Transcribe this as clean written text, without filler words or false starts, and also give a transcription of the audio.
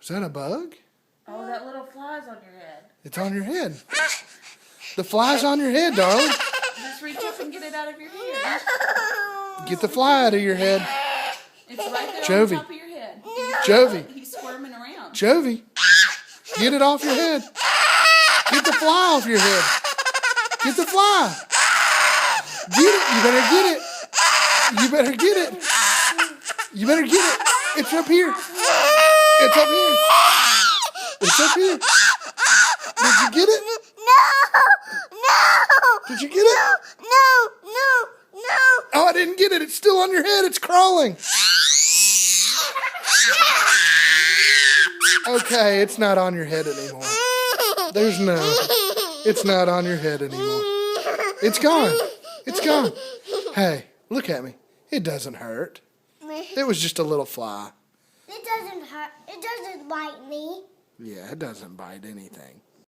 Is that a bug? Oh, that little fly's on your head. It's on your head. The fly's on your head, darling. Just reach up and get it out of your head. Get the fly out of your head. It's right there Jovi. on top of your head. Jovi. He's squirming around. Jovi. Get it off your head. Get the fly off your head. Get the fly. Get it. You better get it. You better get it. You better get it. It's up here. It's up here. It's up here. Did you get it? No. Did you get it? No. Oh, I didn't get it. It's still on your head. It's crawling. Okay, it's not on your head anymore. It's not on your head anymore. It's gone. It's gone. Hey, look at me. It doesn't hurt. It was just a little fly. It doesn't hurt. It doesn't bite me. Yeah, it doesn't bite anything.